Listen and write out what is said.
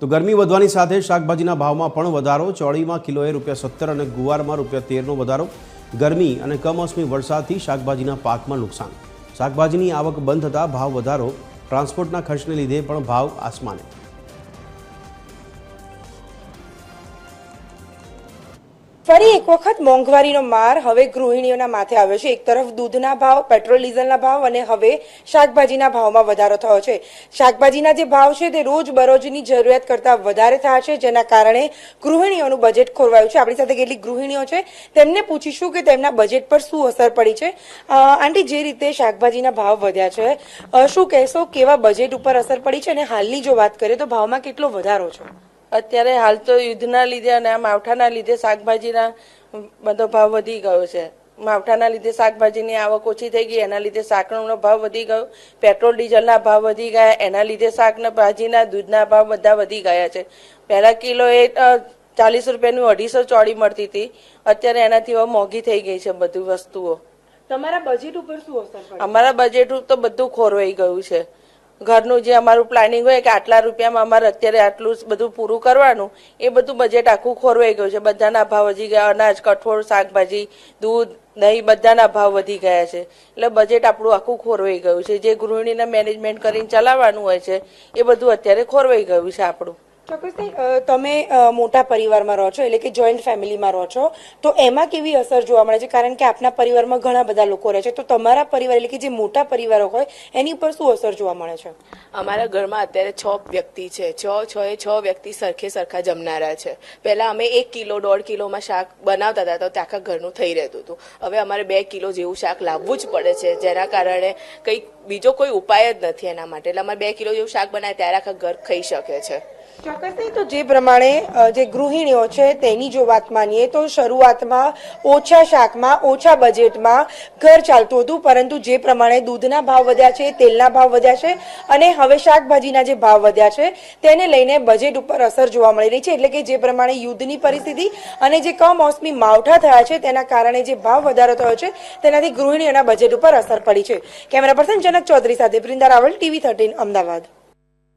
તો ગરમી વધવાની સાથે શાકભાજીના ભાવમાં પણ વધારો. ચોળીમાં કિલોએ ₹17 અને ગુવારમાં ₹13નો વધારો. ગરમી અને કમોસમી વરસાદથી શાકભાજીના પાકમાં નુકસાન. શાકભાજીની આવક બંધ થતાં ભાવ વધારો. ટ્રાન્સપોર્ટના ખર્ચને લીધે પણ ભાવ આસમાને. ફરી એક વખત મોંઘવારીનો માર હવે ગૃહિણીઓના માથે આવ્યો છે. એક તરફ દૂધના ભાવ, પેટ્રોલ ડીઝલના ભાવ અને હવે શાકભાજીના ભાવમાં વધારો થયો છે. શાકભાજીના જે ભાવ છે તે રોજ બરોજની જરૂરિયાત કરતાં વધારે થયા છે, જેના કારણે ગૃહિણીઓનું બજેટ ખોરવાયું છે. આપણી સાથે કેટલીક ગૃહિણીઓ છે, તેમને પૂછીશું કે તેમના બજેટ પર શું અસર પડી છે. આંટી, જે રીતે શાકભાજીના ભાવ વધ્યા છે, શું કહેશો, કેવા બજેટ ઉપર અસર પડી છે? અને હાલની જો વાત કરીએ તો ભાવમાં કેટલો વધારો છે? અત્યારે હાલ તો યુદ્ધના લીધે અને આ માવઠાના લીધે શાકભાજીના બધો ભાવ વધી ગયો છે. માવઠાના લીધે શાકભાજીની આવક ઓછી થઈ ગઈ, એના લીધે શાકનો ભાવ વધી ગયો. પેટ્રોલ ડીઝલના ભાવ વધી ગયા, એના લીધે શાકભાજીના દૂધના ભાવ બધા વધી ગયા છે. પહેલાં કિલો એ 40 રૂપિયાનું 250 ચોળી મળતી હતી, અત્યારે એનાથી હવે મોંઘી થઈ ગઈ છે બધી વસ્તુઓ. તમારા બજેટ ઉપર શું અસર પડી? અમારા બજેટ તો બધું ખોરવાઈ ગયું છે. ઘરનું જે અમારું પ્લાનિંગ હોય કે આટલા રૂપિયામાં અમારે અત્યારે આટલું બધું પૂરું કરવાનું, એ બધું બજેટ આખું ખોરવાઈ ગયું છે. બધાના ભાવ વધી ગયા. અનાજ, કઠોળ, શાકભાજી, દૂધ, દહીં બધાના ભાવ વધી ગયા છે. એટલે બજેટ આપણું આખું ખોરવાઈ ગયું છે. જે ગૃહિણીને મેનેજમેન્ટ કરીને ચલાવવાનું હોય છે એ બધું અત્યારે ખોરવાઈ ગયું છે આપણું. ચોક્કસથી. તમે મોટા પરિવારમાં રહો છો, એટલે કે જોઈન્ટ ફેમિલીમાં રહો છો, તો એમાં કેવી અસર જોવા મળે છે? કારણ કે આપના પરિવારમાં ઘણા બધા લોકો રહે છે, તો તમારા પરિવાર એટલે કે જે મોટા પરિવારો હોય એની ઉપર શું અસર જોવા મળે છે? અમારા ઘરમાં અત્યારે 6 વ્યક્તિ છે. 6 વ્યક્તિ સરખા જમનારા છે. પહેલાં અમે 1 કિલો 1.5 કિલોમાં શાક બનાવતા હતા તો આખા ઘરનું થઈ રહેતું હતું. હવે અમારે 2 કિલો જેવું શાક લાવવું જ પડે છે, જેના કારણે કંઈક બીજો કોઈ ઉપાય જ નથી એના માટે. એટલે અમારે 2 કિલો જેવું શાક બનાવે ત્યારે આખા ઘર ખાઈ શકે છે. ચોક્કસથી. તો જે પ્રમાણે જે ગૃહિણીઓ છે તેની જો વાત માનીએ તો શરૂઆતમાં ઓછા શાકમાં, ઓછા બજેટમાં ઘર ચાલતું હતું, પરંતુ જે પ્રમાણે દૂધના ભાવ વધ્યા છે, તેલના ભાવ વધ્યા છે અને હવે શાકભાજીના જે ભાવ વધ્યા છે તેને લઈને બજેટ ઉપર અસર જોવા મળી રહી છે. એટલે કે જે પ્રમાણે યુદ્ધની પરિસ્થિતિ અને જે કમોસમી માવઠા થયા છે તેના કારણે જે ભાવ વધારો થયો છે તેનાથી ગૃહિણીઓના બજેટ ઉપર અસર પડી છે. કેમેરા પર્સન જનક ચૌધરી સાથે પ્રિન્દા રાવલ, TV13 અમદાવાદ.